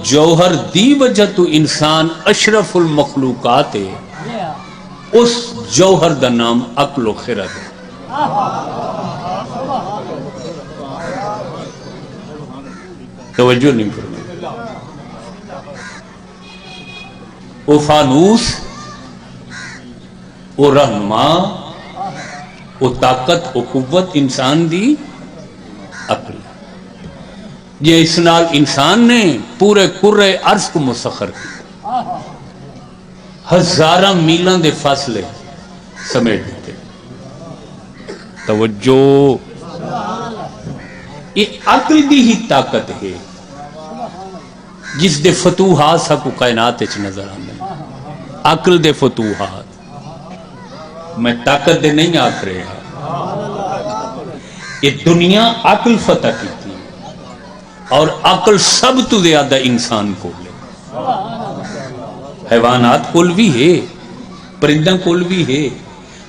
جوہر دی وجہ تو انسان اشرف المخلوقات ہے، اس جوہر دا نام عقل و خرد ہے۔ توجہ نہیں فرمائی۔ او فانوس، او رہنما، او طاقت، او قوت انسان دی عقل، یہ اس نال انسان نے پورے کرے عرض کو مسخر کیا، ہزاراں میلاں دے فاصلے سمیٹ دیتے۔ توجہ، یہ عقل دی ہی طاقت ہے جس دے فتوحات سا کو کائنات اچ نظر آنے، عقل دے فتوحات، میں طاقت دے نہیں آکھ رہا، یہ دنیا عقل فتح کی تھی، اور عقل سب تو زیادہ انسان کو لے، حیوانات کول بھی ہے، پرندہ کول بھی ہے،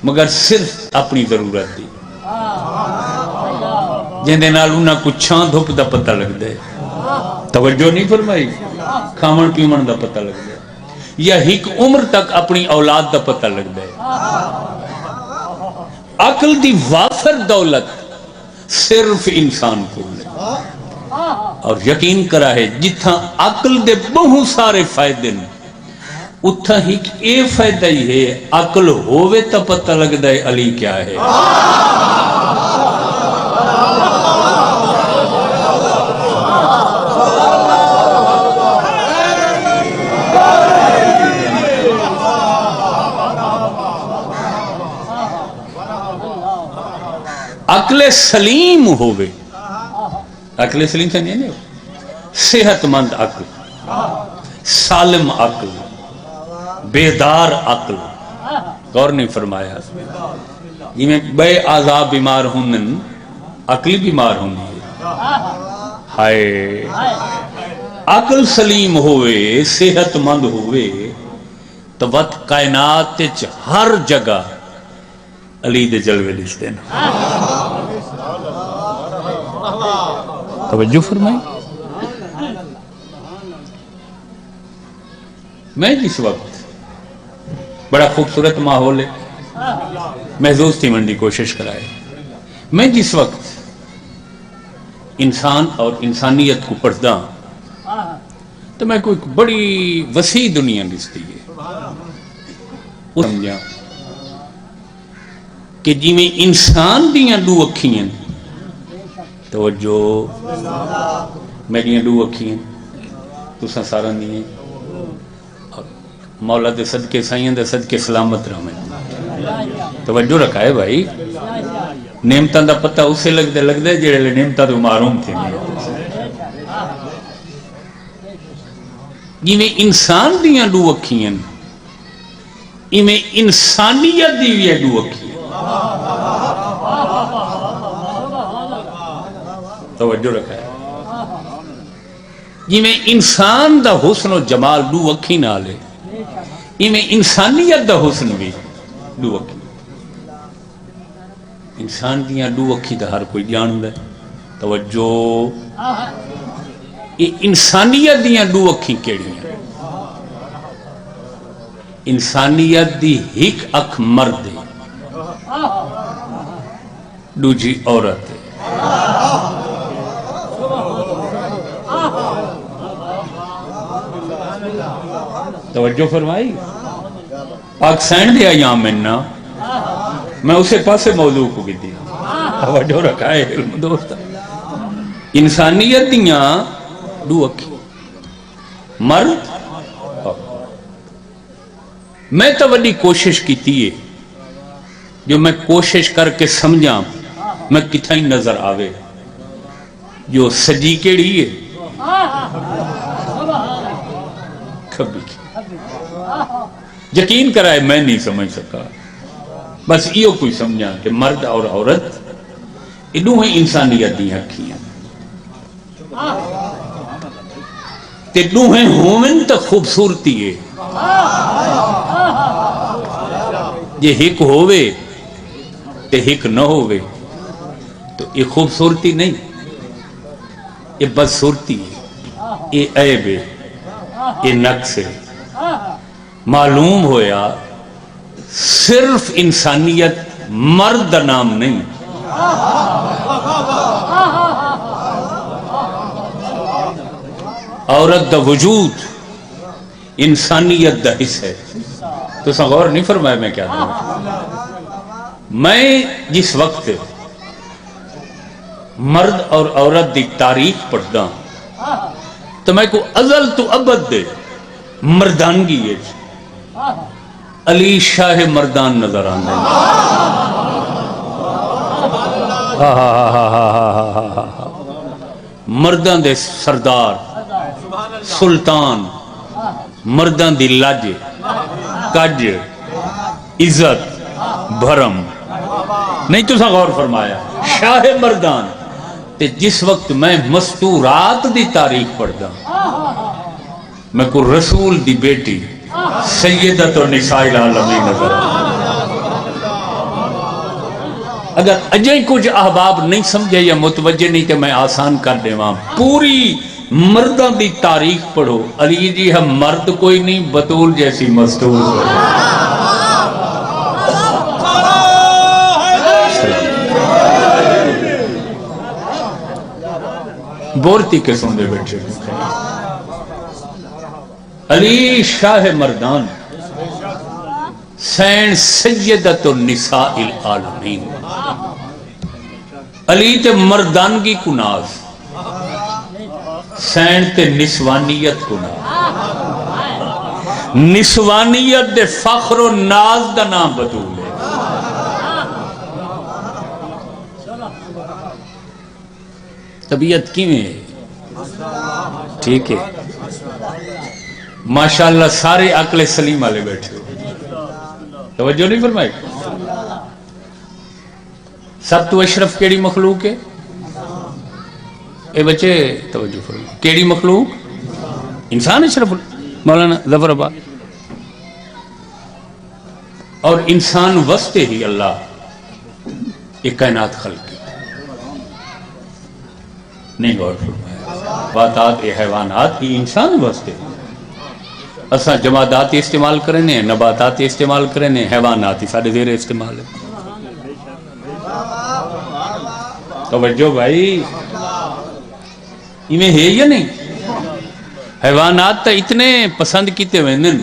مگر صرف اپنی ضرورت دی، جندے نال انہاں کو چھان دھوپ دا پتہ لگ دے، توجہ نہیں فرمائی، کھامن پیمن دا پتہ لگ دے، یا ایک عمر تک اپنی اولاد دا پتہ لگ دے۔ عقل دی وافر دولت صرف انسان کو لے، اور یقین کرا ہے جتھا عقل دے بہت سارے فائدے ہیں، اتھا ہی اے فائدہ ہی ہے، عقل ہووے تا پتہ لگ دے علی کیا ہے۔ عقل سلیم ہووے، عقل سلیم سے نہیں صحت مند عقل، سالم عقل، بیدار عقل، غور نہیں فرمایا، یہ میں بے اعضاء بیمار ہونن، عقلی بیمار ہونی ہائے، عقل سلیم ہوئے، صحت مند ہوئے، تو وقت کائنات ہر جگہ علی دے جلوے لکھتے ہیں۔ توجہ فرمائی، میں جس وقت بڑا خوبصورت ماحول ہے، محظوظ تھی منڈی کوشش کرائے، میں جس وقت انسان اور انسانیت کو پڑھتا تو میں کوئی بڑی وسیع دنیا دستی ہے، سمجھا کہ جی میں انسان دیاں دو اکھیاں، توجہ، میری دو اکھیاں، تساں سارا نہیں، اور مولا دے صدقے سائیں دے صدقے سلامت رہے، توجہ رکھا ہے بھائی، نعمتاں دا پتہ اسے لگ دے جڑے لے نعمتاں تو معروم تھے، جی میں انسان دیاں دو اکھیاں، میں انسانیت دی بھی دو اکھیاں، توجہ رکھا ہے، جی میں انسان دا حسن و جمال دو اکھی نہ لے، میں انسانیت دا حسن بھی دو اکھی، انسان دیاں دو اکھی دا ہر کوئی جان دے، توجہ، یہ انسانیت دیاں دو اکھی کیڑی ہیں، انسانیت دی ایک اکھ مرد ہے، دوجی عورت ہے، توجہ فرمائی، پاکستان دیا یہاں مننا، میں اسے پاسے موضوع کو بھی دیا، توجہ رکھا ہے علم دوستا، انسانیت دیاں دو اکھی، مرد، میں تو بڑی کوشش کی تھی، جو میں کوشش کر کے سمجھا میں کتھائی نظر آوے، جو سجی کیڑی ہے کبھی یقین کرائے میں نہیں سمجھ سکا، بس یہ کوئی سمجھا کہ مرد اور عورت انہوں ہیں انسانیت دی اکھیاں، تے دوہیں ہومن تا خوبصورتی ہے، یہ ہک ہووے تے ہک نہ ہووے تو یہ خوبصورتی نہیں، یہ بدصورتی ہے، یہ عیب ہے، یہ نقص ہے معلوم ہویا صرف انسانیت مرد دا نام نہیں عورت دا وجود انسانیت دا حصہ ہے تو سا غور نہیں فرمایا میں کیا دوں میں جس وقت مرد اور عورت دی تاریخ پڑھتا ہوں تو میں کو ازل تو ابد دے مردانگی ہے علی شاہ مردان نظر آنے مردان دے سردار سلطان مردان دی لاج کج عزت بھرم نہیں تو سا غور فرمایا شاہ مردان تے جس وقت میں مستورات دی تاریخ پڑھتا میں کو رسول دی بیٹی سیدت النساء العالمین نظر اگر اجائیں کچھ احباب نہیں سمجھے یا متوجہ نہیں تو میں آسان کر دے وہاں پوری مردوں دی تاریخ پڑھو علی جی ہم مرد کوئی نہیں بطول جیسی مستور بورتی کے سندے بیٹھے علی شاہ مردان سین سیدت النساء العالمین علی تے مردانگی کو ناز سین تے نسوانیت کو ناز نسوانیت دے فخر و ناز دا نام بدول ہے طبیعت کیویں ہے ٹھیک ہے ماشاءاللہ سارے عقل سلیم والے بیٹھے ہو توجہ نہیں فرمائی سب تو اشرف کیڑی مخلوق ہے اے بچے توجہ فرمائی کیڑی مخلوق انسان اشرف مولانا ظفر آباد اور انسان وستے ہی اللہ ایک کائنات خلق کی نہیں غور فرمایا باتات حیوانات ہی انسان واسطے اساں جمادات استعمال کرنے نباتات استعمال کرنے حیوانات ہی سارے زیر استعمال ہے توجہ بھائی انہیں ہے یا نہیں حیوانات تا اتنے پسند کیتے ویندن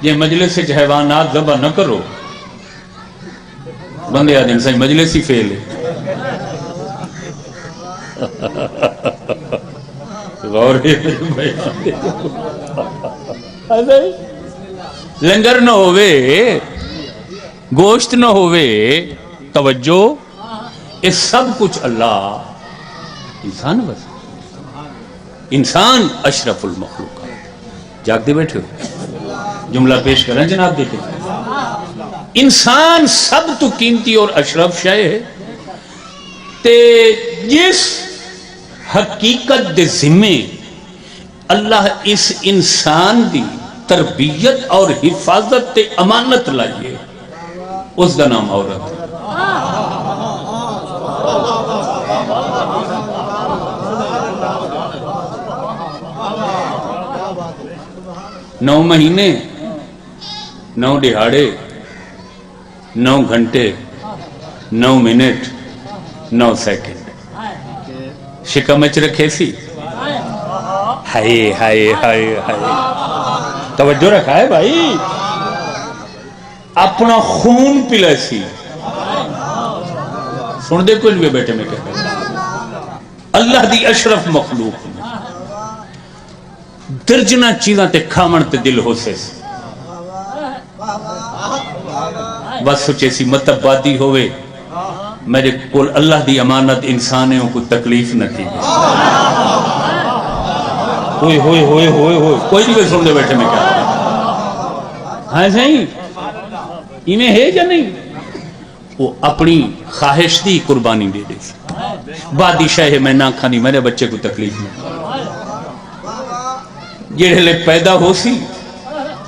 یہ مجلس سے حیوانات ذبح نہ کرو بندے آدھیں سائیں مجلس ہی فیل ہے غور لنگر نہ ہوئے گوشت نہ ہوئے توجہ یہ سب کچھ اللہ انسان بس انسان اشرف المخلوق جاگ دے بیٹھے ہو جملہ پیش کریں جناب دیکھیں انسان سب تو قیمتی اور اشرف شے ہے تے جس حقیقت دے ذمے اللہ اس انسان دی تربیت اور حفاظت تے امانت لائیے اس دا نام عورت 9 مہینے 9 دہاڑے 9 گھنٹے 9 منٹ 9 سیکنڈ شکمچ رکھے سی ہائے ہائے ہائے ہائے توجہ رکھا ہے بھائی اپنا خون پلا سی سن دے کوئی بھی بیٹے میں کہتا اللہ دی اشرف مخلوق میں درجنہ چیزاں تے کھامن تے دل ہو سے بس سوچے سی متبادی ہوئے میرے کول اللہ دی امانت انسانوں کو تکلیف نہ تھی ہوئے ہوئے ہوئے ہوئے ہوئے کوئی نہیں سن دے بیٹھے میں کیا ہاں صحیح انہیں ہے یا نہیں وہ اپنی خواہش دی قربانی دے دے بادشاہ ہے میں نہ کھانی میرے بچے کو تکلیف نہیں یہ لے پیدا ہو سی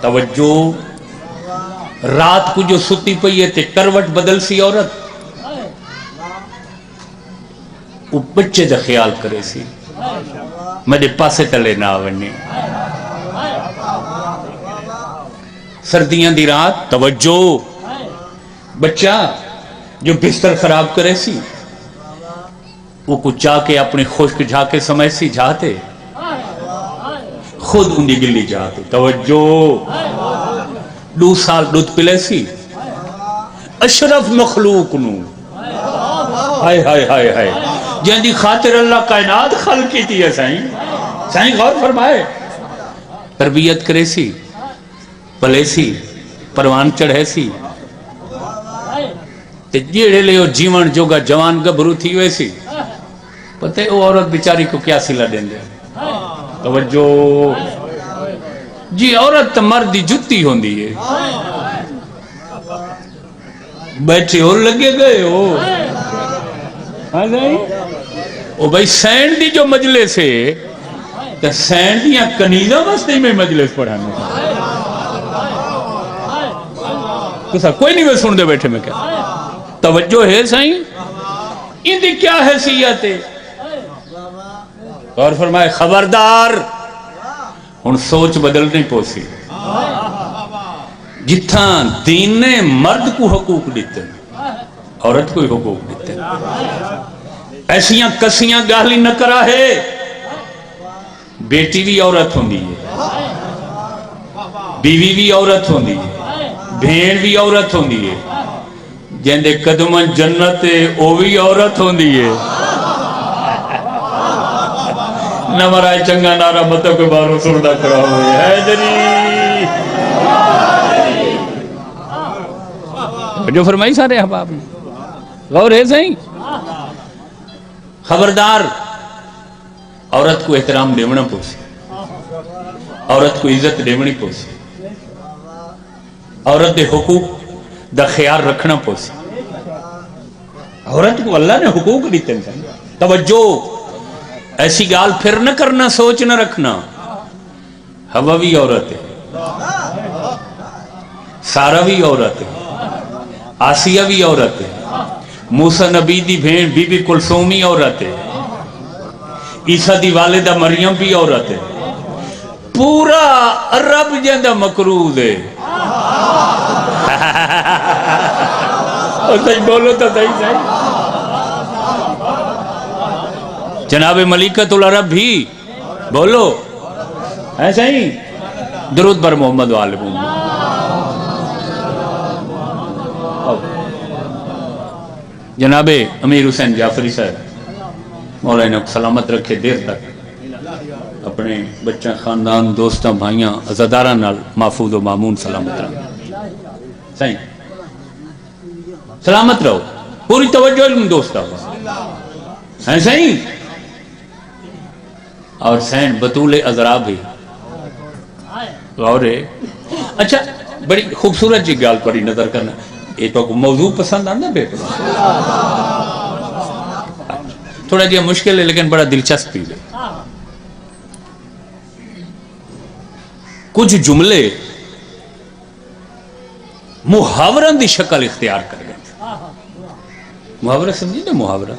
توجہ رات کو جو ستی پئی ہے تے کروٹ بدل سی عورت وہ بچے دا خیال کرے سی میرے پاسے تلے نہ آونے سردیاں دی رات توجہ، بچہ جو بستر خراب کرے سی وہ کچھ جا کے اپنی خشک جا کے سمجھ سی جاتے خود انڈی گلی جاتے توجہ 2 سال دودھ پلے سی اشرف مخلوق نو ہائے ہائے ہائے ہائے جن دی خاطر اللہ کائنات خلق کی تھی ہے سائیں غور فرمائے تربیت کرے سی پلے سی پروان چڑھے سی جیڑے لے جیون جوگا جوان گبرو تھی ہوئے سی پتہ ہے وہ عورت بیچاری کو کیا سلا دیں دے توجہ جی عورت مردی جتی ہوندی ہے بیٹھے ہو لگے گئے ہو او بھائی سینڈ دی جو مجلس ہے تو سینڈ دیاں کنیزہ بستے میں مجلس پڑھانا کوئی نہیں میں سن دے بیٹھے میں کیا توجہ ہے سائیں ان دی کیا حیثیت ہے اور فرمائے خبردار ہن سوچ بدلنے پوسی جتھاں دین نے مرد کو حقوق دیتے عورت کو حقوق دیتے ایسیاں کسیاں گالی نہ کرا ہے بیٹی بھی عورت ہوندی ہے بیوی بھی عورت ہوندی ہے بھین بھی عورت ہوندی ہے جندے قدمن جنت ہے وہ بھی عورت ہوندی ہے نہ مرائے چنگا نارا مطلب کے باروں سردہ کرا ہوئے ہے جنی جو فرمائی سارے احباب نے غور ہے صحیح خبردار عورت کو احترام دیونا پوسی عورت کو عزت دیونی پوسی عورت دے حقوق دا خیال رکھنا پوسی عورت کو اللہ نے حقوق دیتے ہیں توجہ ایسی گال پھر نہ کرنا سوچ نہ رکھنا ہوا بھی عورت ہے سارا بھی عورت ہے آسیہ بھی عورت ہے موسیٰ نبی دی بھین بی بی کلثومی عورت ہے عیسیٰ دی والدہ مریم بھی عورت ہے پورا عرب جندہ مقروض ہے سچ بولو تو صحیح صحیح جناب ملکۃ العرب بھی بولو ایسا ہی درود بر محمد و آل محمد جناب امیر حسین جعفری صاحب مولانا سلامت رکھے دیر تک اپنے بچہ خاندان دوستاں بھائیاں عزاداراں نال محفوظ و معمون سلامت رہو صحیح سلامت رہو پوری توجہ علم دوستہ ہیں صحیح اور سین بطول عذراب ہی غور ہے اچھا بڑی خوبصورت جی گال پڑی نظر کرنا یہ تو موضوع پسند آنا بے تھوڑا جی مشکل ہے لیکن بڑا دلچسپی ہے کچھ جملے محاورن دی شکل اختیار کر گئے محاورہ سمجھے نا محاورہ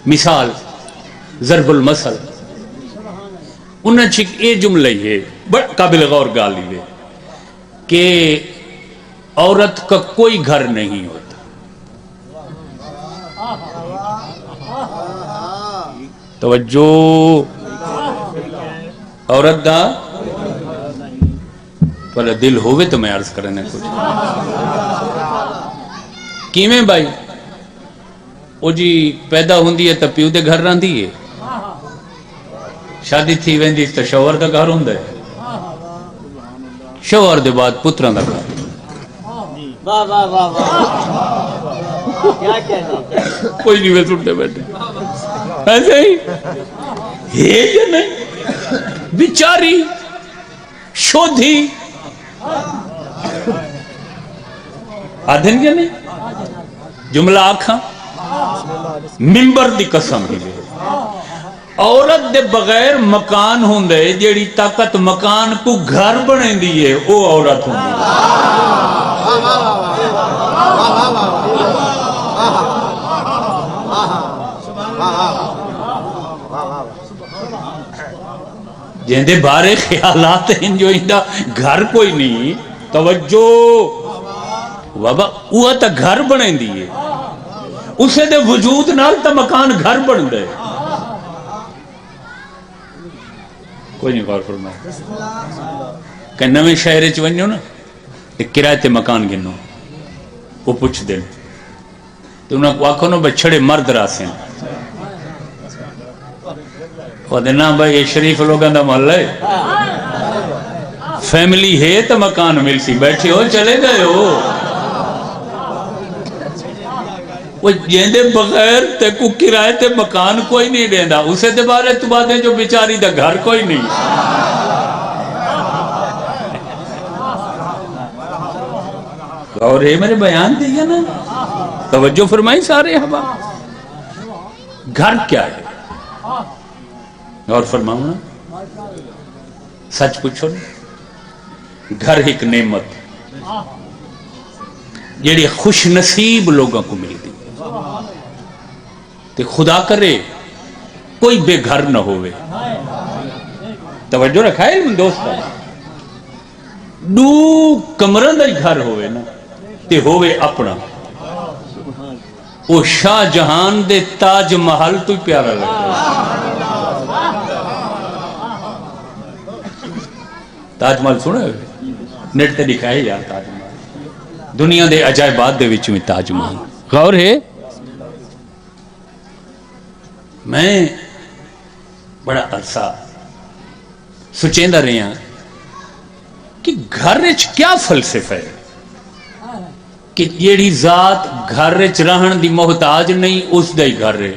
مثال ضرب المثل انہاں چھک یہ جملہ ہے بڑا قابل غور گالی ہے کہ عورت کا کوئی گھر نہیں ہوتا توجہ عورت دا پہلے دل ہوئے تو میں عرض کرنے کچھ کیمیں بھائی وہ جی پیدا ہوندی ہے تو پیو دے گھر رہندی ہے شادی تھی ویندی تو شوہر دا گھر ہوندا ہے شوہر دے بعد پتراں دا گھر کوئی نہیں میں سنتے بیٹھے ایسے ہی ہے یا نہیں بیچاری شودھی آدھن کیا نہیں جملہ آکھاں ممبر دی قسم ہی لے عورت دے بغیر مکان ہوندے جیڑی طاقت مکان کو گھر بنے دیئے او عورت ہوندی جہندے بارے خیالات ہیں جو اندہ گھر کوئی نہیں توجہ بابا وہ تا گھر بنیں دیئے اسے دے وجود نال تا مکان گھر بن دے کوئی نہیں غور فرمائے کہ نویں شہرے چونیو نا ایک کرائے تے مکان گنو وہ پوچھ دیں تو انہوں کو آکھو نا بچھڑے مرد راسیں وہ دینا بھائی یہ شریف لوگاں دا محلہ ہے فیملی ہے تو مکان مل سی بیٹھے ہو چلے گئے ہو وہ جیندے بغیر تے کو کرائے تے مکان کوئی نہیں دیندہ اسے تے بارے تو باتیں جو بیچاری دا گھر کوئی نہیں اور یہ میرے بیان دیا نا توجہ فرمائی سارے ہوا گھر کیا ہے اور فرماؤں نا سچ پوچھو نا گھر ایک نعمت جیڑی خوش نصیب لوگوں کو ملتی تے خدا کرے کوئی بے گھر نہ ہوئے توجہ رکھا ہے دوستا دو کمرہ دا گھر ہوئے نا تے ہوئے اپنا وہ شاہ جہان دے تاج محل تو پیارا لگتا تاج محل سنے ہوئے نیٹ تے دکھائے یار تاج محل دنیا دے عجائبات دے وچ میں تاج محل غور ہے میں بڑا عرصہ سوچیندہ رہے ہیں کہ گھر وچ کیا فلسفہ ہے کہ جیڑی ذات گھر وچ رہن دی محتاج نہیں اس دا ہی گھر ہے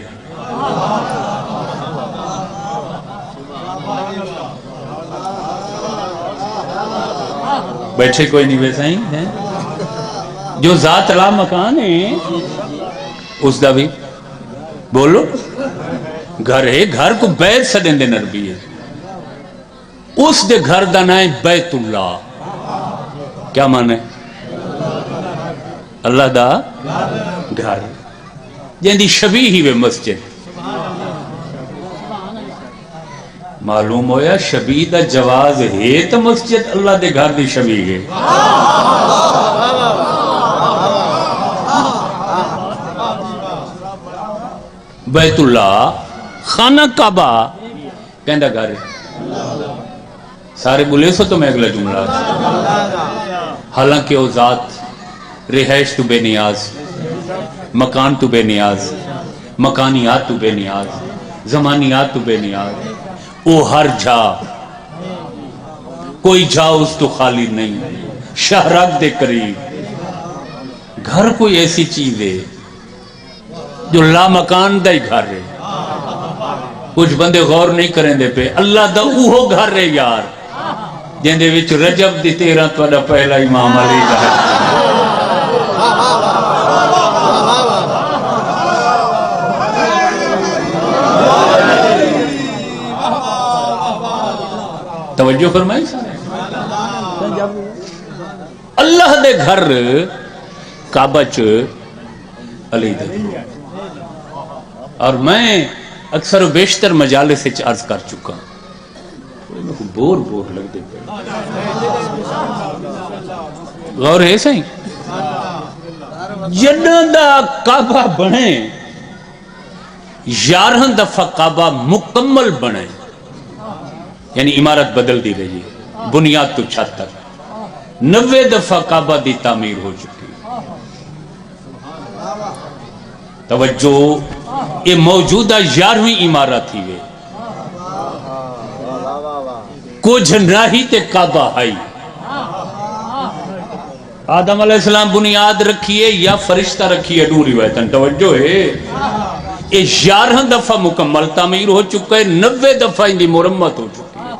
بیٹھے کوئی نہیں ویسا ہی ہے جو ذات لا مکان ہے اس دا بھی بولو گھر ہے گھر کو بیت سدیں دے نربی ہے اس دے گھر دا نائیں بیت اللہ کیا مانے اللہ دا گھر جن دی شبیہ ہی وے مسجد معلوم ہویا شبیہ دا جواز ہے تو مسجد اللہ دے گھر دی شبیہ ہے بیت اللہ خانہ کعبہ کہندہ گھر ہے سارے بولے سو تو میں اگلا جملہ حالانکہ وہ ذات رہائش تو بے نیاز مکان تو بے نیاز مکانیات تو بے نیاز زمانیات تو بے نیاز وہ ہر جا کوئی جا اس تو خالی نہیں شہرک دے قریب گھر کوئی ایسی چیز ہے جو لا مکان دا ہی گھر ہے کچھ بندے غور نہیں کریں دے پہ اللہ دا اوہو گھر ہے یار جن دے وچ رجب دی 13 توڑا پہلا امام علی دا ہے توجہ فرمائی اللہ دے گھر کعبہ چ علی دے اور میں اکثر و بیشتر مجالس سے عرض کر چکا بور لگ دے غور ہے صحیح جنہ دا کعبہ بنے 11 دفعہ کعبہ مکمل بنے یعنی عمارت بدل دی رہی ہے بنیاد تو چھت تک 90 دفعہ کعبہ دی تعمیر ہو چکی توجہ یہ موجودہ 11ویں عمارت ہی ہے کچھ ناہی تے کعبہ آئی آدم علیہ السلام بنیاد رکھیے یا فرشتہ رکھیے دو روایتاں توجہ ہے یہ 11 دفعہ مکمل تعمیر ہو چکا ہے 90 دفعہ ان دی مرمت ہو چکی ہے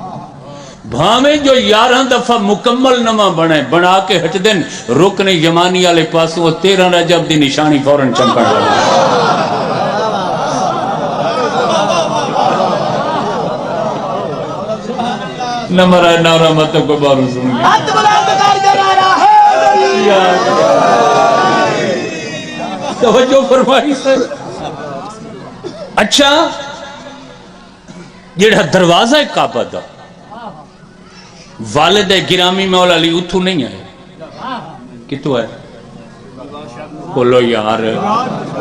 بھامیں جو 11 دفعہ مکمل نما بنا کے ہٹ دن رکن یمانی والے پاسوں 13 رجب دی نشانی فوراں چمکن والی نمبر ہے نعرہ مطلب کو بارو سن گئی توجہ فرمائی سر اچھا جڑا دروازہ ہے کعبہ دا والد گرامی مولا علی اتھو نہیں آئے کتو ہے بولو یار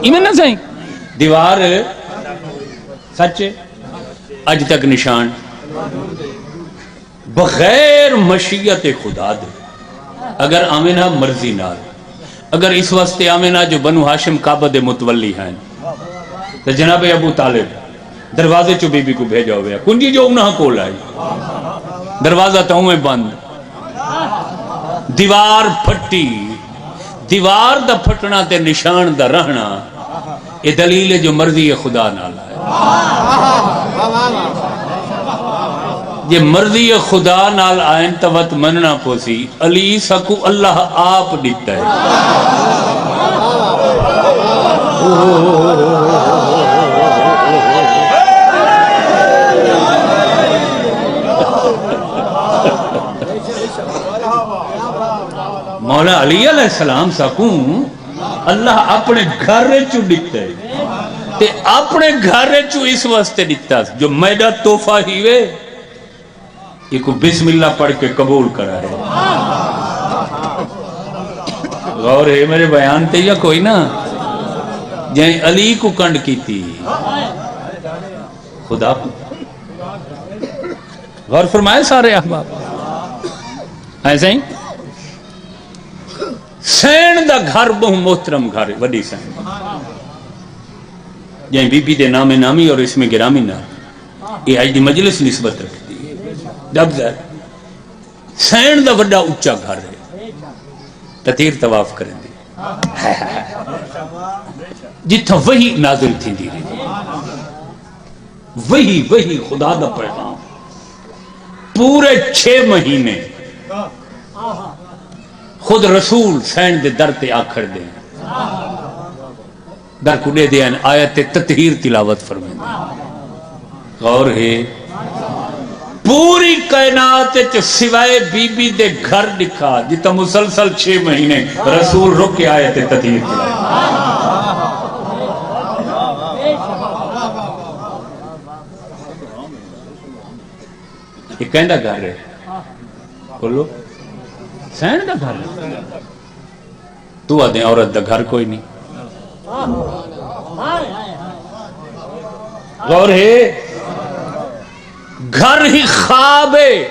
ایمیں نہ سائیں دیوار سچے اج تک نشان بغیر مشیت خدا دے اگر آمینہ مرضی نال اگر اس واسطے آمینہ جو بنو ہاشم کعبہ دے متولی ہیں تو جناب ابو طالب دروازے چو بی بی کو بھیجا ہوئے کنجی جو انہاں کول آئی دروازہ تو میں بند دیوار پھٹی دیوار دا پھٹنا تے نشان دا رہنا یہ دلیل ہے جو مرضی خدا نال ہے یہ مرضی خدا نال آئین توت مننا پوسی علی سکو اللہ آپ دیتا ہے مولا علی علیہ السلام سکوں اللہ اپنے گھر چو دیتا ہے تے اپنے گھر چو اس واسطے دیتا ہے جو میڈا توفہ ہیوے یہ کو بسم اللہ پڑھ کے قبول کرا ہے غور ہے میرے بیان تے یا کوئی نا جائیں علی کو کنڈ کی تھی خدا کو غور فرمائے سارے احباب ایسے ہی سین دا گھر بہو محترم گھر وڈی سین جائیں بی بی دے نام نامی اور اس میں گرامی نام یہ آج دی مجلس نسبت رکھتی ہے جب در سین دا وڈا اچھا گھر ہے تطیر طواف کریں دی جتھا وہی نازل تھی دی وہی خدا دا پیغام پورے 6 مہینے خود رسول سین دے در تے آکھر دیں در کو دے دیں آیت تطہیر تلاوت فرمائیں غور ہے پوری کائنات سوائے بی بی دے گھر دکھا جتا مسلسل 6 مہینے رسول رک کے آیت تطہیر تلاوت یہ کہندہ گھر ہے بولو سین دا گھر ہے تو آدھیں عورت دا گھر کوئی نہیں غور ہے گھر ہی خواب ہے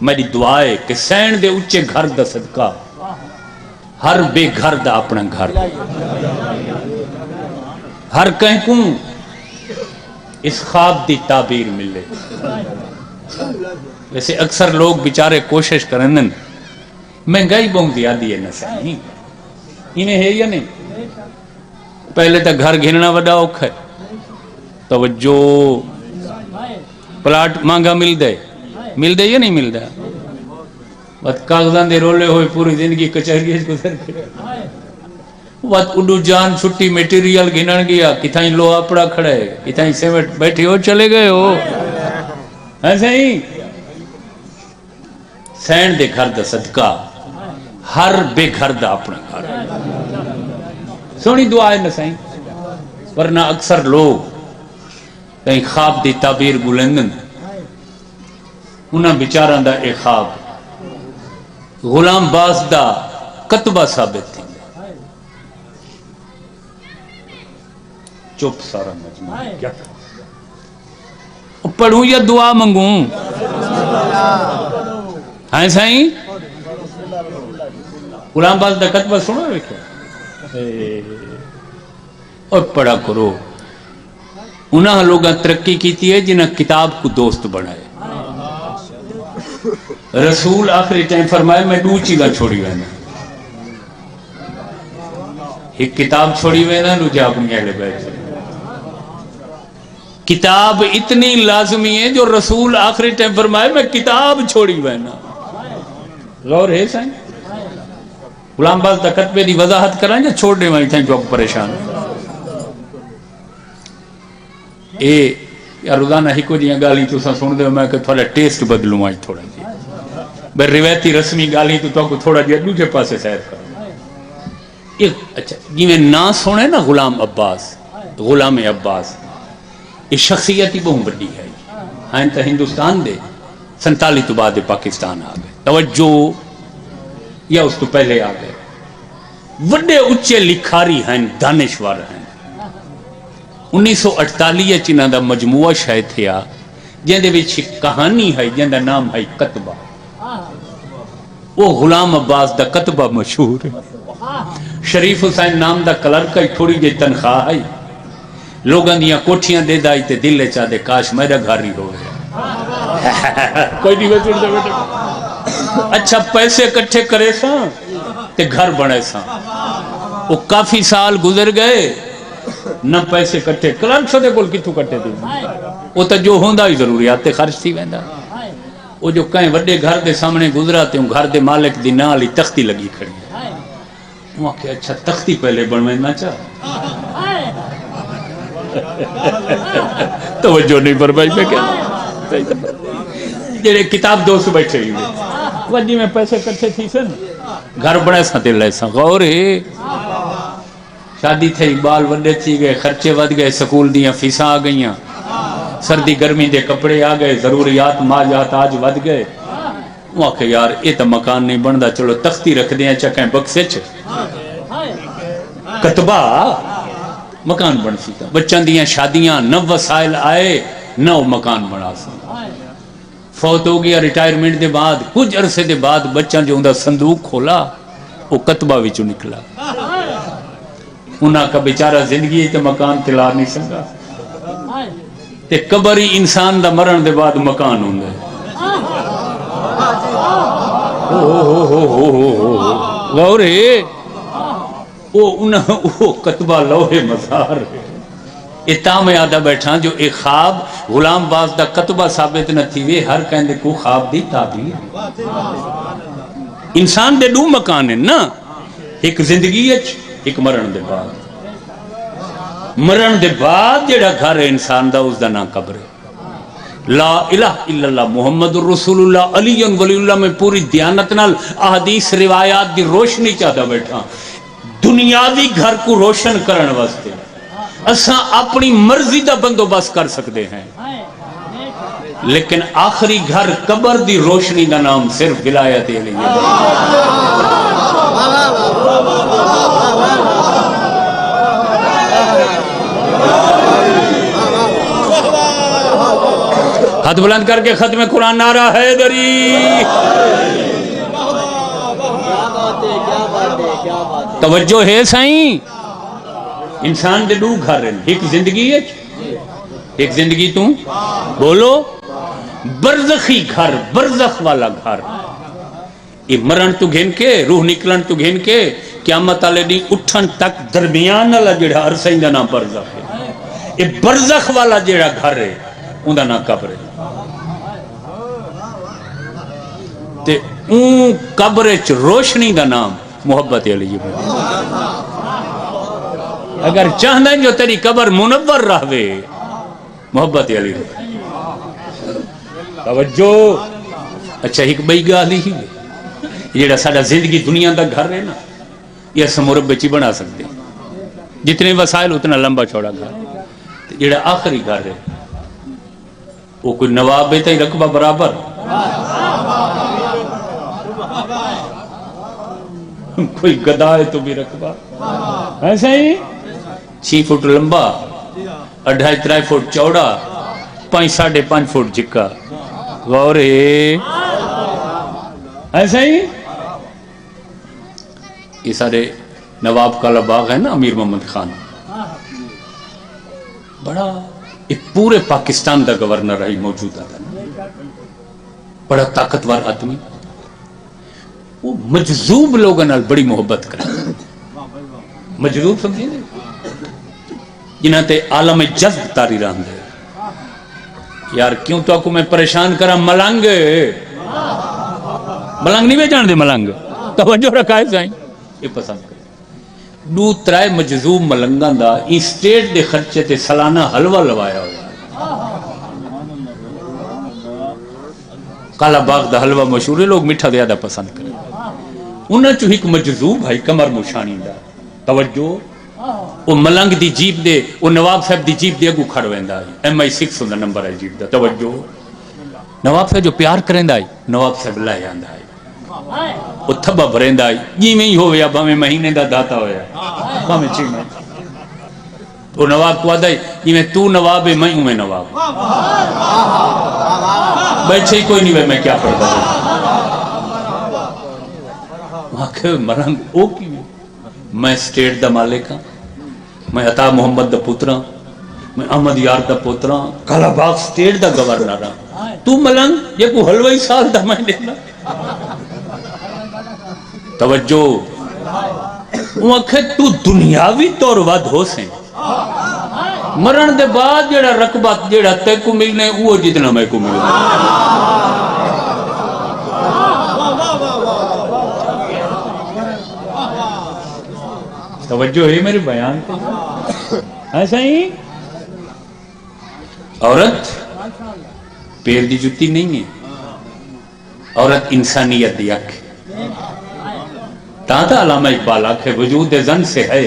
میری دعا ہے کہ سین دے اچھے گھر دا صدقہ ہر بے گھر دا اپنا گھر ہر کہیں کوں اس خواب دی تعبیر ملے ویسے اکثر لوگ بیچارے کوشش کرنن مہنگائی بہت زیادہ ہے نہ صحیح انہیں ہے یا نہیں پہلے تک گھر گھننا وڈا اوکھ ہے توجہ پلاٹ مانگا مل دے یا نہیں مل دے وقت کاغذان دے رولے ہوئے پوری زندگی کچہری گزر کے وقت اڈو جان چھٹی میٹیریل گھنن گیا کتھائیں لو اپڑا کھڑے کتھائیں سیمٹ بیٹھے ہو چلے گئے ہو ایسے ہی سین دے گھر دا صدقہ ہر بے گھر دا اپنا گھر سونی دعا ہے نہ سائیں ورنہ اکثر لوگ کہیں خواب دی تعبیر گلندن انہاں بیچاران دا ایک خواب غلام باز دا کتبہ ثابت تھی چپ سارا مجموع کیا پڑھوں یا دعا منگوں ہاں سائیں غلام باز دا کتبہ سنو رہے کیا اور پڑھا کرو انہاں لوگاں ترقی کیتی ہے جنہاں کتاب کو دوست بنائے رسول آخری ٹائم فرمائے میں 2 چیزاں چھوڑی وینا ایک کتاب چھوڑی وینا نو جا اپنی اہلِ بیت کتاب اتنی لازمی ہے جو رسول آخری ٹائم فرمائے میں کتاب چھوڑی وینا غور ہے سائیں غلام باز دا کتبے دی وضاحت کرائیں یا چھوڑ دے میں تھیں جو پریشان اے یا روزانہ ہی کو دیاں گالی تو سن دے میں کہ تھوڑا ٹیسٹ بدلوں آج تھوڑا جی بے روایتی رسمی گالی تو کو تھوڑا جی دوسرے پاسے سیر کرو اچھا جی میں نا سنے نا غلام عباس یہ شخصیت ہی بہت بڑی ہے ہاں تا ہندوستان دے 47 تو بعد پاکستان آ گئے. توجہ یا اس تو پہلے آ گئے. وڈے اچے لکھاری ہیں، دانشور ہیں. 1948 چنہ دا مجموعہ شاید تھیا جن دے وچ کہانی ہے جن دا نام ہے کتبہ. وہ غلام عباس دا کتبہ مشہور ہے. شریف حسین نام دا کلرک ہے، تھوڑی جی تنخواہ ہے، لوگاں دیاں کوٹھیاں دے دائی تے دل چاہ دے کاش میرا گھر ہی ہو گیا. کوئی نہیں بس اڑ بیٹا. اچھا پیسے کٹھے کرے سا تے گھر بنے سا. وہ کافی سال گزر گئے نہ پیسے کٹھے. کلرک شدے کول کتھوں کٹھے تھی؟ وہ تو جو ہوندا ہی ضروریات تے خرچ تھی ویندا. وہ جو کہیں وڈے گھر دے سامنے گزرا تے گھر دے مالک دی نال ہی تختی لگی کھڑی. وہ کہ اچھا تختی پہلے بنوینا چاہ. توجہ نہیں فرمائی میں کیا جڑے کتاب دوست بیٹھے ہوئے وجی میں پیسے کٹھے تھی سن گھر بڑے سا دل ایسا. غور ہے شادی تھی، بال وڈے تھی گئے، خرچے ود گئے، سکول دیاں فیساں آ گئیاں، سردی گرمی دے کپڑے آ گئے، ضروریات ماجات آج ود گئے. وہ کہ یار یہ تو مکان نہیں بنتا، چلو تختی رکھ دیا چکیں بکسے چ کتبہ مکان بن سکتا. بچوں دیاں شادیاں نہ وسائل آئے نہ وہ مکان بنا سکتا. فوت ہو گیا ریٹائرمنٹ دے بعد کچھ عرصے دے بعد بچہ جو اندر صندوق کھولا وہ کتبہ وچوں نکلا. انہاں کا بیچارہ زندگی تے مکان تلا نہیں سکا. تے قبر ہی انسان دا مرن دے بعد مکان ہوندا ہے. غور ہے وہ کتبہ لوہے مزار ہے. اتا میں آدھا بیٹھا جو ایک خواب غلام باز دا کتبہ ثابت نہ تھی وے ہر کہندے کو خواب دی تعبیر. انسان دے دو مکان ہیں نا، ایک زندگی اچ ایک مرن دے بعد. مرن دے بعد جڑا گھر ہے انسان دا اس دا نام قبر ہے. لا الہ الا اللہ محمد رسول اللہ علی ولی اللہ میں پوری دیانت نال احادیث روایات دی روشنی چاہتا بیٹھا. دنیاوی گھر کو روشن کرن واسطے اساں اپنی مرضی دا بندوبست کر سکتے ہیں، لیکن آخری گھر قبر دی روشنی دا نام صرف ولایت علی ہے. ہاتھ بلند کر کے ختم قرآن نعرہ حیدری. توجہ ہے سائیں. انسان دے دو گھر ہیں، ایک زندگی ہے، ایک زندگی تو بولو برزخی گھر، برزخ والا گھر. یہ مرن تو گھن کے روح نکلن تو گھن کے قیامت والے دی اٹھن تک درمیان والا جڑا عرصہ دا نام برزخ ہے. یہ برزخ والا جڑا گھر ہے ان دا نام قبر ہے. تے اون قبر وچ روشنی دا نام محبت علی. اگر چاہنا جو تیری قبر منور رہوے محبت علی. توجہ. اچھا ایک بئی گالی ہی جیڑا ساڑا زندگی دنیا دا گھر ہے نا یہ اسا مربع چی بنا سکتے جتنے وسائل اتنا لمبا چوڑا گھر. جیڑا آخری گھر ہے وہ کوئی نواب ہے تے رقبہ برابر، کوئی گدا ہے تو بھی رقبہ ایسا ہی 6 فٹ لمبا، 2.5-3 فٹ چوڑا، 5-5.5 فٹ جھکا. غور ہے ایسا ہی. یہ سارے نواب کالا باغ ہے نا امیر محمد خان، بڑا پورے پاکستان دا گورنر رہی موجودہ تھا، بڑا طاقتور آدمی. وہ مجذوب لوگوں نال بڑی محبت کرتا. مجذوب سمجھے جنہاں تے عالم جذب تاری رہن دے. یار کیوں تو کو میں پریشان کرا ملنگ ملنگ نہیں جان دے. ملنگ توجہ رکھا ہے سائیں یہ پسند کرے. 2-3 مجذوب ملنگاں دا این سٹیٹ دے خرچے تے سالانہ حلوہ لوایا ہوا. کالا باغ دا حلوہ مشہور ہے، لوگ میٹھا زیادہ پسند کریں. انہاں چو ایک مجذوب ہے کمر مشانی دا. توجہ. وہ ملنگ دی جیپ دے وہ نواب صاحب دی جیپ دے اگو کھڑ ویندا ہے. MI6 دا نمبر ہے جیپ دا. توجہ. نواب صاحب جو پیار کریندا ہے نواب صاحب لے جاندا ہے وہ تھبا بھریندا ہے جویں ہی ہویا بھاویں مہینے دا داتا ہویا بھاویں 6 مہینے وہ نواب کو آدھا ہے جویں تو نواب ہے میں ہوں میں نواب بیٹھے ہی کوئی نہیں بھائی میں کیا پڑھتا ہوں وہاں کہ مرنگ او کی میں سٹیٹ دا مالک ہاں میں عطا محمد دا پترا میں احمد یار دا پترا کالا باغ سٹیٹ دا گورنر ہاں تو ملنگ یہ کو حلوئی سال دا میں دینا توجہ وہاں کہ تو دنیاوی طور ود ہو سیں مرن دے بعد جڑا رقبہ جڑا تے کو ملنے وہ جتنا میں کو ملنے توجہ ہے میرے بیان کو ایسا ہی عورت پیر دی جتی نہیں ہے عورت انسانیت دی اکھ تاں علامہ اقبال آکھے وجود زن سے ہے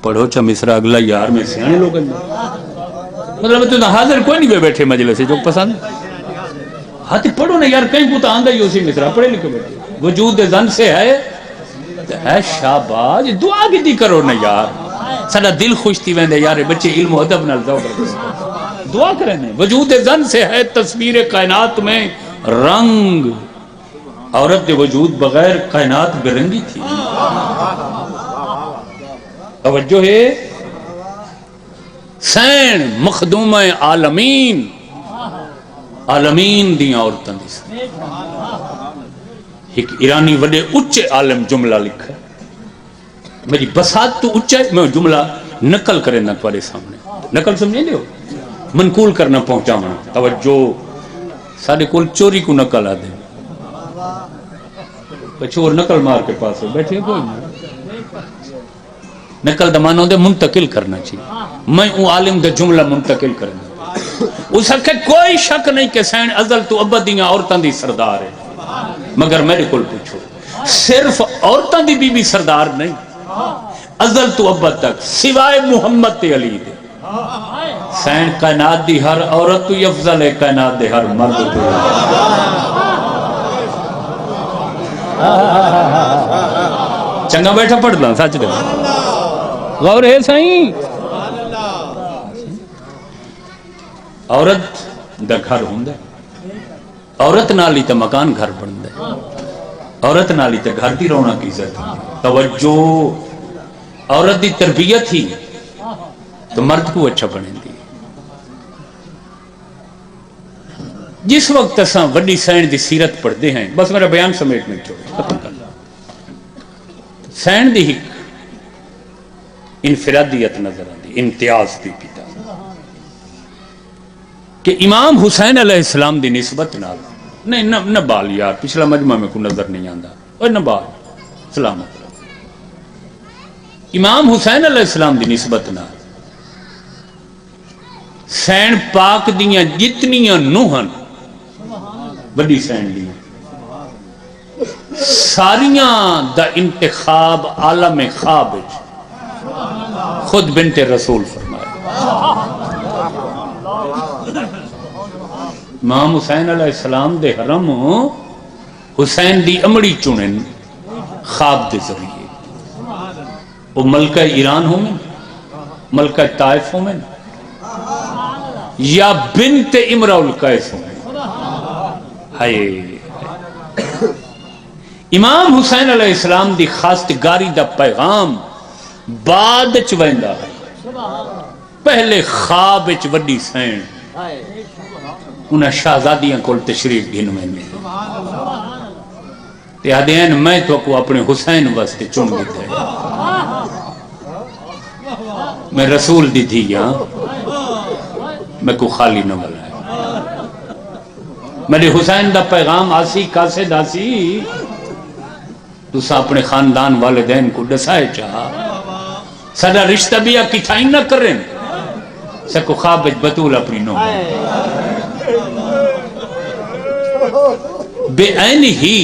پڑھو چا مصرہ اگلا یار میں سیانے لوگ مطلب تو حاضر کوئی نہیں بیٹھے مجلس سے جو پسند ہاتھ پڑھو نا یار کہیں کو تو آندہ ہی اسی مصرہ پڑھے لکھے بیٹھے وجود زن سے ہے اے شاباز دعا کی دی کرو نا یار سارا دل خوش تھی ویندے یار بچے علم و ادب نال دعا کریں وجود زن سے ہے تصویر کائنات میں رنگ عورت کے وجود بغیر کائنات برنگی تھی توجہ ہے سین مخدوم عالمین عالمین دی عورتاں دی ایک ایرانی وڈے اچھے عالم جملہ لکھا میری بسات تو اچھا ہے میں جملہ نقل کریں نہ تمہارے سامنے نقل سمجھیں لے ہو منقول کرنا پہنچا منا توجہ سارے کول چوری کو نقل آ دیں چور نقل مار کے پاس ہے بیٹھے کوئی نہیں نقل دمانوں دے منتقل کرنا چاہیے میں وہ عالم دے جملہ منتقل کرنا اس حق کوئی شک نہیں کہ سین ازل تو ابدیاں عورتاں دی سردار ہے مگر میرے کول پوچھو صرف عورتاں دی بی بی سردار نہیں ازل تو ابد تک سوائے محمد تے علی دے سین کائنات دی ہر عورت تو افضل ہے کائنات دے ہر مرد تو چنگا بیٹھا پڑھ داں سچ دے غور ہے سائیں عورت دا گھر ہوندہ عورت نالی تے مکان گھر بندہ عورت نالی تے گھر دی رونق عزت توجہ عورت دی تربیت ہی تو مرد کو اچھا بنے دی جس وقت اساں وڈی سین دی سیرت پڑھتے ہیں بس میرا بیان سمیٹ میں چھوڑے ختم کر سین دی ہک انفرادیت نظر آتی امتیاز دی پیتا کہ امام حسین علیہ السلام دی نسبت نال نہیں نہ بال یار پچھلا مجمع میں کو نظر نہیں آندا اور نہ بال سلامت امام حسین علیہ السلام دی نسبت نال سین پاک دیاں جتنیاں نوہن بڑی سین دی ساریاں دا انتخاب عالم خواب خود بنت رسول فرمائے امام حسین علیہ السلام دے حرم حسین دی امڑی چنن خواب دے ذریعے وہ ملکہ ایران ہوں میں ملکہ طائف ہوں میں یا بنت امرؤ القیس ہوں میں ہائے امام حسین علیہ السلام دی خاستگاری دا پیغام بعد چویندا ہے پہلے خواب وچ وڈی سین انہاں شہزادیاں کول تشریف گھنویں میں تے آدھین میں تو کو اپنے حسین واسطے چن دیتا ہے میں رسول دی تھی یہاں میں کو خالی نہ بلا ہے میرے حسین دا پیغام آسی قاصد آسی تو سا اپنے خاندان والدین کو ڈسائے چاہا سارا رشتہ بھی اکٹھائی نہ کریں سکو خواب بطول اپنی نو بے عین ہی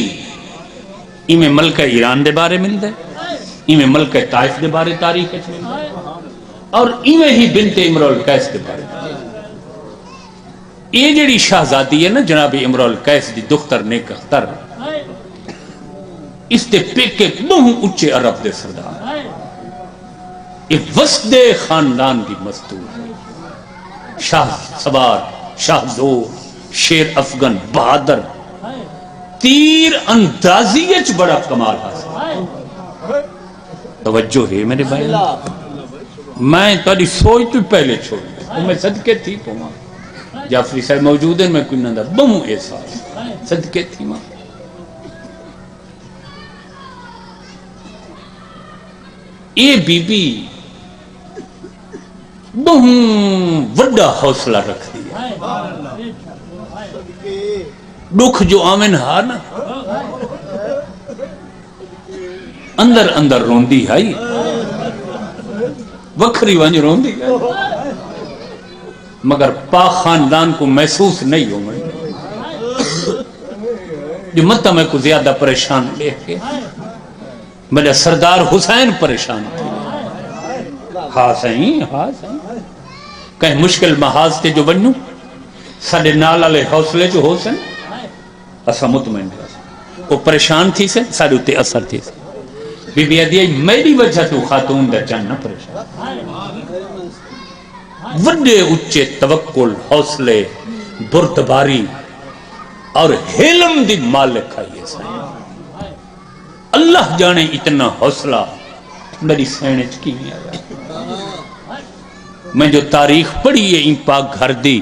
ایمیں ملکہ ایران دے بارے مل دے ایمیں ملکہ طائف دے بارے تاریخ مل دے اور ایمیں ہی بنت امرؤ القیس دے بارے یہ جڑی شہزادی ہے نا جناب امرؤ القیس دی دختر نیک اختر، اس دے پیکے بہت اچے عرب دے سردار، یہ وسط خاندان دی مستور ہے، شاہ سوار، شاہ زور، شیر افغن، بہادر، تیر اندازی اچ بڑا کمال حاصل۔ توجہ ہے میرے بھائی، میں تاری سوچ تو پہلے چھوڑ دوں، میں صدقے تھی پہاں جعفری صاحب موجود ہیں، میں کوئی نہ دا بہوں احساس صدقے تھی ماں۔ اے بی بی بہوں وڈا حوصلہ رکھ دیا، دکھ جو آمن ہاں نا اندر اندر روندی ہے، وکھری وانج روندی ہے، مگر پاک خاندان کو محسوس نہیں ہو گئی جو مطلب میں کو زیادہ پریشان لے کے میرا سردار حسین پریشان تھی۔ ہاں صحیح، ہاں صحیح، کہیں مشکل محاذ تے جو بنوں ساڑھے نال والے حوصلے جو ہو سن اسا مطمئن رہا، وہ پریشان تھی سے ساڑھے اتے اثر تھی سے۔ بی بی ادیائی میری وجہ تو خاتون در جان نہ پریشان، وڈے اچے توکل، حوصلے، بردباری اور حلم دی مالک ہے یہ سائیں۔ اللہ جانے اتنا حوصلہ میری سینچ کی نہیں آیا۔ میں جو تاریخ پڑھی ہے ان پاک گھر دی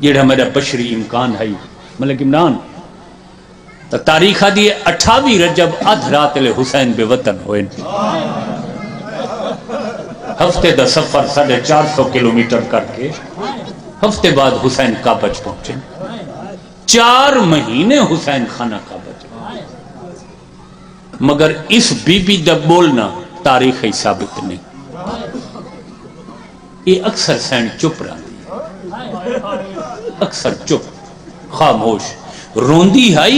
جیڑا میرا بشری امکان ہے ملک عمران، تو تاریخ دی 28 رجب آدھ رات لے حسین بے وطن ہوئے، ہفتے دا سفر 450 کلومیٹر کر کے ہفتے بعد حسین کعبہ پہنچے، 4 مہینے حسین خانہ کعبہ، مگر اس بی بی دا بولنا تاریخی ثابت نہیں۔ یہ اکثر سین چپ رہا، اکثر چپ، خاموش روندی ہے،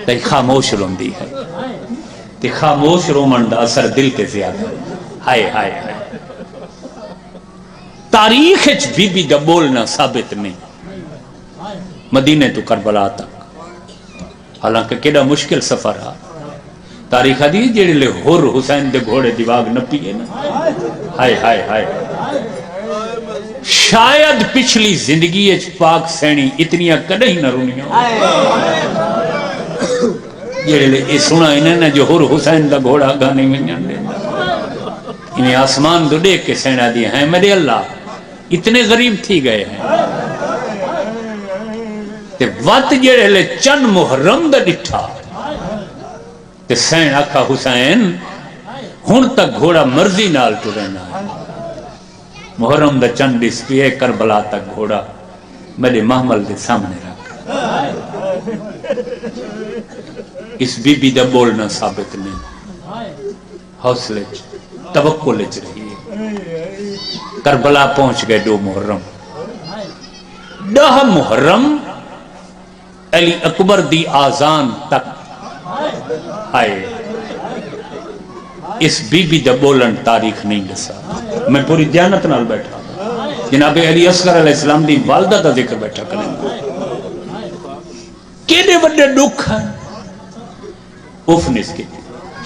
تے خاموش روندی ہے، تے خاموش رومن دا اثر دل کے زیادہ ہائے ہائے ہائے۔ تاریخ اچ بی بی دا بولنا ثابت نہیں، مدینے تو کربلا تک، حالانکہ کیڑا مشکل سفر ہے۔ تاریخ دی جیڑے لے ہور حسین دے گھوڑے دیواغ نہ پیئے نا، ہائے ہائے ہائے، شاید پچھلی زندگی اچ پاک سینی اتنیاں کدھیں نہ رونیاں، جیڑے لے یہ سنا انہیں نا جو ہور حسین دا گھوڑا گانے میں جاندے، انہیں آسمان دو دیکھ کے سینا دیا ہیں میرے اللہ اتنے غریب تھی گئے ہیں، تے وقت جیڑے لے چند محرم دا ڈٹھا تے سین آکھا حسین ہن تک گھوڑا مرضی نال تو رہنا ہے، محرم دا چند ڈس پیے کربلا تک گھوڑا میرے محمل دے سامنے رکھ۔ اس بی بی دا بولنا ثابت نہیں، حوصلے توکل چ رہی ہے۔ کربلا پہنچ گئے 2 محرم، 10 محرم علی اکبر دی آزان تک آئے، اس بی بی دا بولن تاریخ نہیں دسا۔ میں پوری دیانت نال بیٹھا جناب علی اصغر علیہ السلام دی والدہ دا ذکر بیٹھا کریں، کیڑے بڑے دکھ ہیں، اف نس کی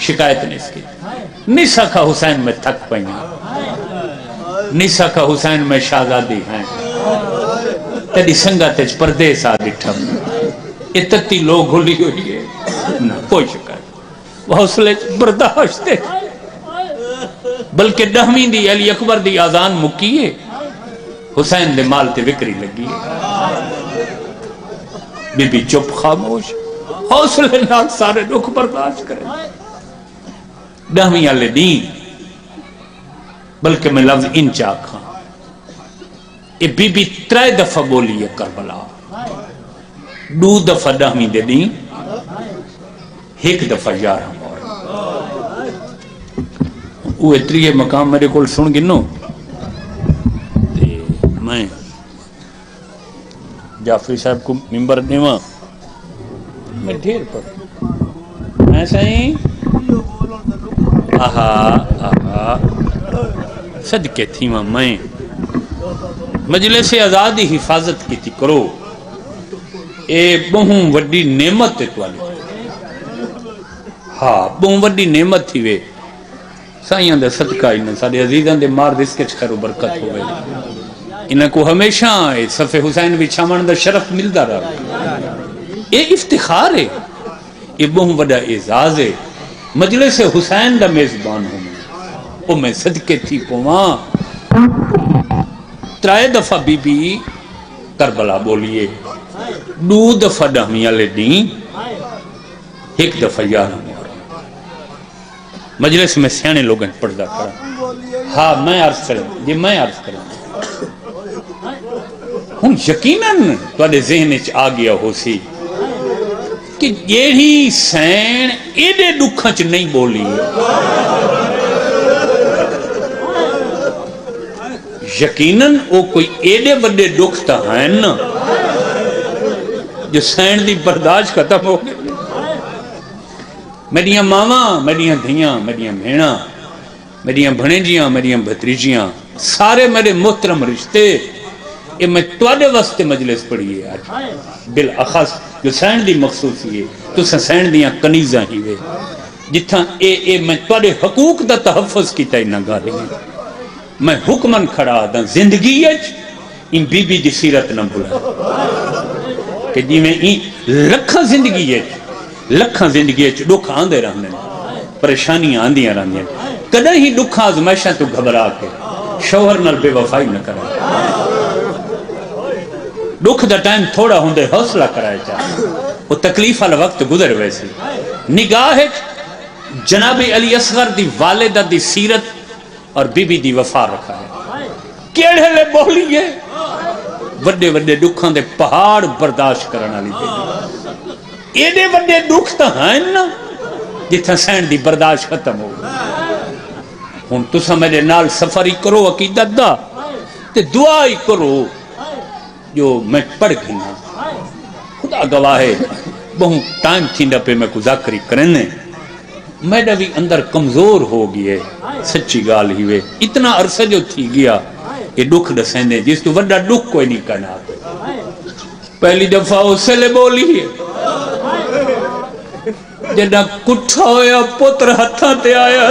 شکایت نس کی، نہیں سکا حسین میں تھک پائیں، نہیں سکا حسین میں شہزادی ہیں، تیری سنگا تیج پردیس آ ڈٹھا، اتتی لوگ گھلی ہوئی ہے، نہ کوئی شکایت، حوصلے برداشت دے، بلکہ 10ویں دی علی اکبر دی آزان مکیے، حسین دے مال تے وکری لگی ہے، بی بی چپ خاموش، حوصلے نال سارے دکھ برداشت کریں۔ 10ویں والے دین بلکہ میں لفظ ان چاکھاں، یہ بی بی 3 دفعہ بولی ہے کربلا، 2 دفعہ 10ویں دے دین، 1 دفعہ 11 وہ اتری مقام میرے کول سن گنو، میں جعفری صاحب کو ممبر دیواں میں ڈھیر پر ایسا ہی آہا آہا صدقے تھی میں مجلس آزادی حفاظت کی کرو، اے بہوں وڈی نعمت ہے توالی، ہاں بہوں وڈی نعمت تھی وے سائیاں دے صدقہ انہیں سارے عزیزان دے مار دس کے خیر و برکت ہو گئے، انہیں کو ہمیشہ صف حسین بھی چھامن دا شرف ملدا رہا، اے افتخار ہے، اے بہوں وڈا اعزاز ہے، مجلس حسین دا میزبان ہوں او میں صدقے تھی پوان 3 دفعہ بی بی کربلا بولیے، 2 دفعہ ڈہمیاں لے دیں، 1 دفعہ 11 مجلس میں سیانے لوگوں پردہ کرا، ہاں میں عرض کروں جی میں عرض کروں ہوں یقیناً تواڈے ذہن وچ آ گیا ہو سی کہ جیڑی سین ایڈے دکھاں چ نہیں بولی، یقیناً وہ کوئی ایڈے وڈے دکھ تا ہیں نا جو سین دی برداشت ختم ہو گئی۔ میریاں ماواں، میریاں دھیاں، میریاں بھیڑاں، میریاں بھنیجیاں، میریاں بھتریجیاں، سارے میرے محترم رشتے، یہ میں تواڈے واسطے مجلس پڑھی ہے آج بالاخص جو سین دی مخصوصی ہے، تو سین دیاں کنیزاں ہی وے جتھاں اے میں تواڈے حقوق دا تحفظ کیتا انہاں گالیں، میں حکمن کھڑا دا زندگی اچ ان بی بی دی سیرت نہ بھلا کہ جی میں لکھاں زندگی اچ دکھ آندے رہنے، پریشانیاں آندیاں رہنے، کدہ ہی دکھ آزمائشاں تو گھبرا کے شوہر نال بے وفائی نہ کرا، دکھ دا ٹائم تھوڑا ہوندے حوصلہ کرائے چاہے، وہ تکلیف والا وقت گزر ویسے، نگاہ جناب علی اصغر دی والدہ دی سیرت اور بی بی دی وفا رکھا ہے، کیڑے لے بولیے وڈے وڈے دکھاں دے پہاڑ برداشت کرنا لی بی بی، ایڈے وڈے دکھ تا ہیں نا جتھا سین دی برداشت ختم ہو گئی، ہن تسا میرے نال سفری کرو عقیدت دا تے دعائی کرو جو میں پڑھ گھنا، خدا گواہ ہے بہت ٹائم تھینڈا پہ میں کو ذاکری کرنے، میڈا بھی اندر کمزور ہو گئے، سچی گال ہی وے، اتنا عرصہ جو تھی گیا یہ دکھ دسیندے جس تو وڈا دکھ کوئی نہیں کرنا، پہلی دفعہ اسے لے بولی ہے جنہ کٹھا ہویا پتر ہتھاں تے آیا،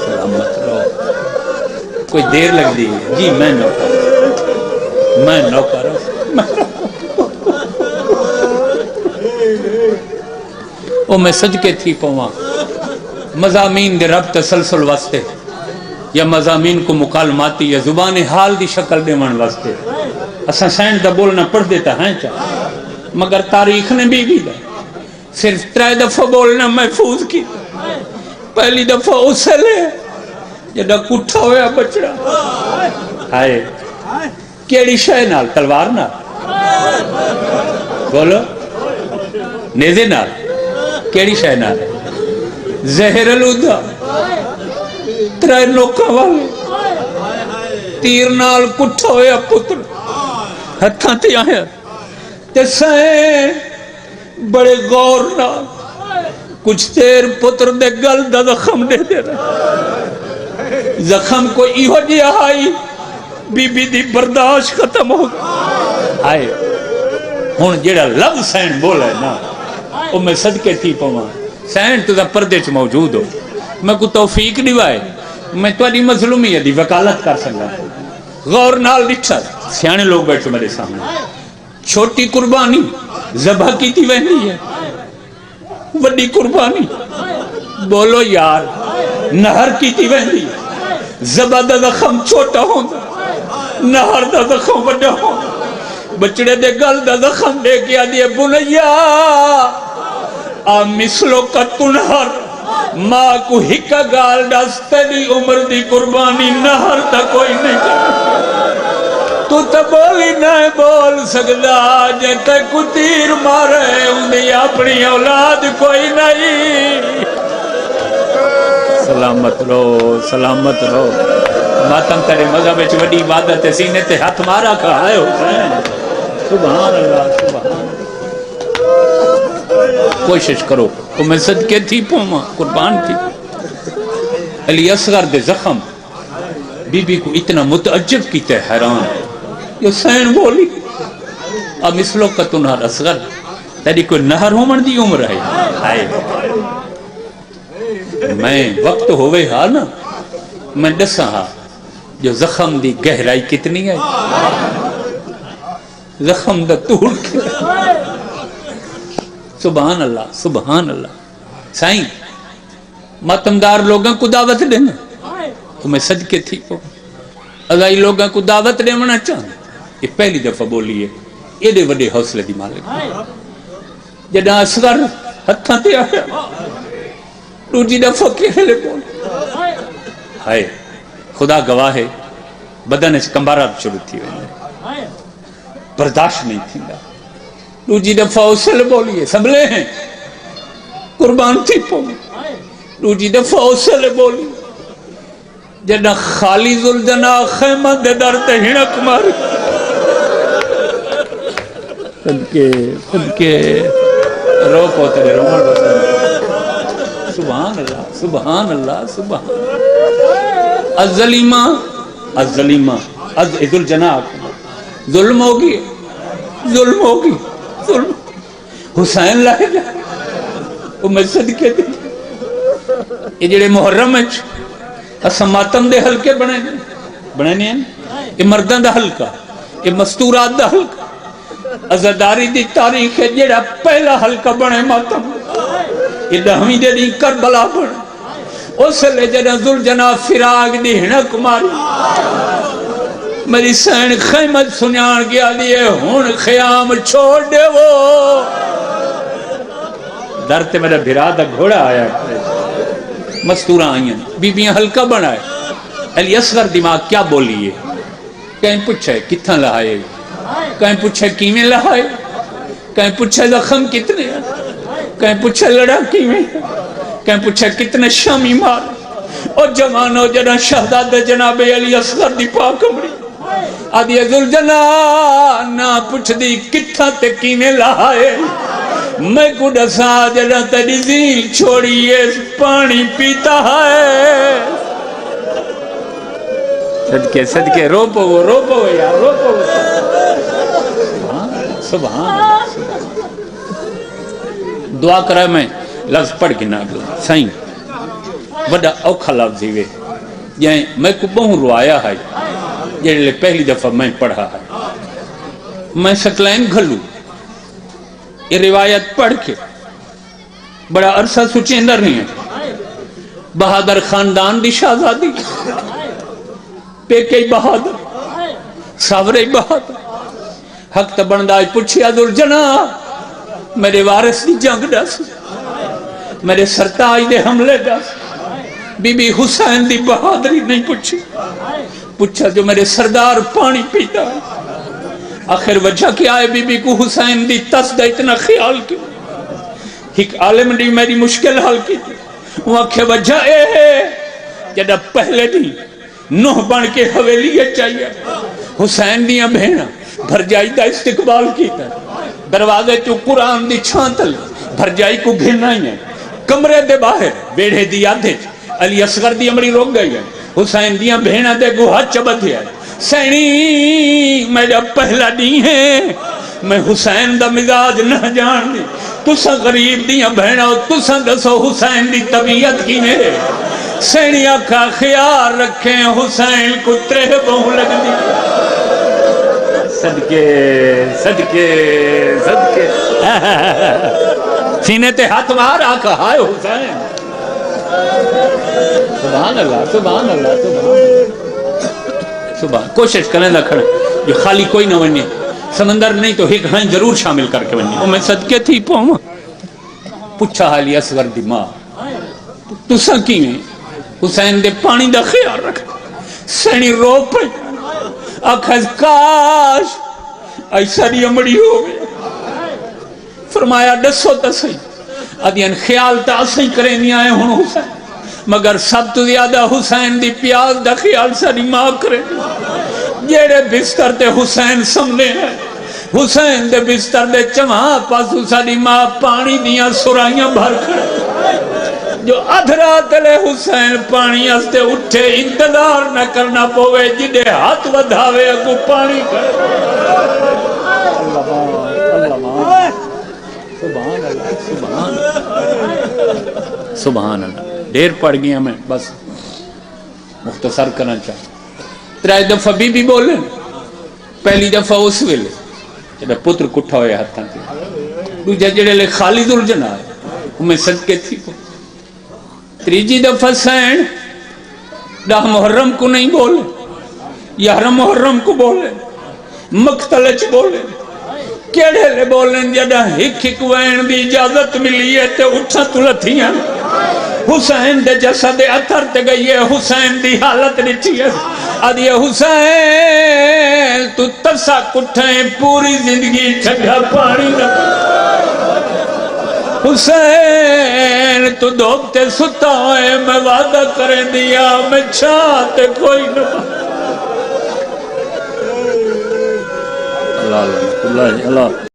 سلامت رہو، کوئی دیر لگ دی جی میں نوکر او میں صدقے تھی پواں مضامین دے رب تسلسل واسطے یا مضامین کو مکالماتی یا زبان حال دی شکل دیوان واسطے اساں سین دا بولنا پڑھ دیتا ہیں چاہا، مگر تاریخ نے بھی دا صرف 3 دفعہ بولنا محفوظ کی، پہلی دفعہ اسے لے جدہ کٹھا ہویا بچڑا، آئے کیڑی شے نال؟ تلوار نال بولو، نیزے نال، کیڑی شے نال؟ زہر الہدا، 3 نوکاں والے تیر نال کٹھا ہویا پتر ہتھاں تے آیا تے سین بڑے غور نال کچھ دیر پتر دے گل دا زخم دے رہا، زخم کو ایہو جی آئی بی بی دی برداشت ختم ہو گئی، آئے ہون جیڑا لفظ سین بولا ہے نا وہ میں صدقے تھی پواں سین تو دا پردے چ موجود ہو، میں کو توفیق دیوائے میں تواڈی مظلومیت دی وکالت کر سکتا، غور نال ڈٹھا سیانے لوگ بیٹھو میرے سامنے، چھوٹی قربانی ذبح کی تھی وہنی ہے، وڈی قربانی بولو یار نہر کی تھی وہنی ہے، ذبح دا زخم چھوٹا ہوندا، نہر دا زخم وڈا ہوندا، بچڑے دے گل دا زخم دے کے آدھی بنیا آ مثلو کا تنہر ماں کو ہکا گال ڈستے دی عمر دی قربانی نہر تا کوئی نہیں کرتا، تو تا بولی نہ بول سکتا جے تے کو تیر مارے اندھی اپنی اولاد کوئی نہیں، سلامت رہو سلامت رہو، ماتم تیرے مذہب وچ وڈی عبادت سینے تے ہاتھ مارا کھائے حسین، سبحان اللہ سبحان اللہ۔ کوشش کرو وہ میں صدقے تھی پوما قربان تھی علی اصغر دے زخم بی بی کو اتنا متعجب کیتا ہے حیران یہ سین بولی اب اس لوگ کا تنہار اصغر تیری کوئی نہر ہومن دی عمر ہے ہائے میں وقت ہوئے ہاں نا میں ڈسا ہاں جو زخم دی گہرائی کتنی ہے زخم دا طول سبحان اللہ سبحان اللہ سائیں ماتمدار لوگاں کو دعوت دینا تو میں صدقے تھی کو ازائی لوگاں کو دعوت دینا چاہوں یہ پہلی دفعہ بولی ہے یہ دے وڈے حوصلے دی مالک جدہ اصغر ہتھاں تے آیا دوجی دفعہ کہلے بول ہائے خدا گواہ ہے بدن اس کمبارات شروع تھی ہوئی برداشت نہیں تھی گا دوجی دفعہ اسے بولیے سنبھلے ہیں قربان تھی پولی دوجی دفعہ اسے بولی جدہ خالی ذوالجنا خیمہ دے در تے ہنک ماری صدقے رو کو تیرے رومن بسن سبحان اللہ سبحان اللہ سبحان الظلیمہ الظلیمہ ذوالجنا ظلم ہوگی ظلم ہوگی ظلم حسین لائے جا وہ میں صدقے دی یہ جڑے محرم ہے اسا ماتم دے حلقے بنے نہیں ہیں یہ مردان دا حلقہ یہ مستورات دا حلقہ ازاداری دی تاریخ ہے جڑا پہلا حلقہ بنے ماتم یہ دہویں دے دی کربلا بنے اس لے جڑا ذوالجنا فراق دی ہنک ماری میری سین خیمت سنیان گیا دیئے ہون خیام چھوڑ دے وہ درتے میرا بھرادہ گھوڑا آیا مستورہ آئیں بیبیاں حلقہ بنائے علی اصغر دماغ کیا بولیے کہیں پوچھے کتنا لہائے کہیں پوچھے کیمیں لہائے کہیں پوچھے زخم کتنے کہیں پوچھے لڑا کیمیں کہیں پوچھے کتنے شامی مار اور جوانو جنا شہداد جناب علی اصغر دی پاک امری آدھی ذوالجنا نا پوچھ دی کتنا تے کیمیں لہائے میں کو ڈسا جنا تیری زیل چھوڑیے پانی پیتا ہے صدقے صدقے رو پو یار رو پو سبحان دعا کرا میں لفظ پڑھ کے نہ گلا سائیں وڈا اوکھا لفظ ہوئے یعنی میں کو بہن روایا ہے یہ پہلی دفعہ میں پڑھا ہے میں سکلائن گھلوں یہ روایت پڑھ کے بڑا عرصہ سوچیں در نہیں ہے بہادر خاندان دی شہزادی پیکے بہادر ساورے بہادر حق تبنداج پوچھیا ذوالجنا میرے وارث دی جنگ دس میرے سرتاج دے حملے دس بی بی حسین دی بہادری نہیں پوچھا جو میرے سردار پانی پیتا ہے آخر وجہ کیا ہے بی بی کو حسین دی تصدہ اتنا خیال کیوں ایک عالم نے میری مشکل حل کی تھی وہاں کہ وجہ اے ہے جدہ پہلے دی نوح بن کے حویلی چاہیے حسین دیاں بہنا بھر جائی دا استقبال کیتا دروازے چو قرآن دی چھانتل بھر جائی کو گھرنا ہی ہے کمرے دے باہر بیڑھے دی آدھے علی اصغر دی امری روک گئی ہے حسین دیاں بہنا دے گوہا چبت ہے سینی میرا پہلا نہیں ہے میں حسین دا مزاج نہ جان دی تسا غریب دیاں بہنا تسا دسو حسین دی طبیعت کی میرے سینی آکھا خیال رکھیں حسین کو ترہ بہو لگ دی صدقے صدقے صدقے سینے تے ہاتھ مار آکھا ہائے حسین سبحان اللہ سبحان اللہ سبحان کوشش کریں نہ کھڑے یہ خالی کوئی نہ بننے سمندر نہیں تو ایک ہاں ضرور شامل کر کے بننے میں صدقے تھی پہما پوچھا حالی اصغر دی ماں تسا کیویں حسین دے پانی دا خیال رکھ سینی رو پہ آکھز کاش ایسا دی امڑی ہو گئے فرمایا دسو تسیں ادین خیال تا اسیں کریں نہیں آئے ہوں حسین مگر سب تو زیادہ حسین دی پیاز دا خیال ساری ماں کرے جیڑے بستر تے حسین سمنے ہیں حسین دے بستر دے چواں پاسو ساری ماں پانی دیاں سرائیاں بھر کھڑے جو ادھرات لے حسین پانی ہستے اٹھے انتظار نہ کرنا پوے جدے ہاتھ ودھاوے اگو پانی کھڑے سبحان اللہ سبحان اللہ سبحان اللہ دیر پڑ گیا میں بس مختصر کرنا چاہتا ترائی دفعہ بی بی بولے پہلی دفعہ اس ویلے جب پتر کٹھا ہوئے ہاتھاں تھی دوجہ جڑے لے خالد الجنہ ہمیں صدقے تھی تریجی دفعہ سین ڈاہ محرم کو نہیں بولے یارم محرم کو بولے مقتلچ بولے کیڑے لے بولیں جڑا ہک ہک وین دی اجازت ملی ہے تے اٹھا تلتھیاں حسین دے جسد اتھر تے گئی ہے حسین دی حالت نچی ہے آدھی حسین تو تسا کٹھیں پوری زندگی چھگا پانی نہ حسین تو دوبتے ستا ہوئے میں وعدہ کریں دیا میں چھاتے کوئی نہ اللہ اللہ اللہ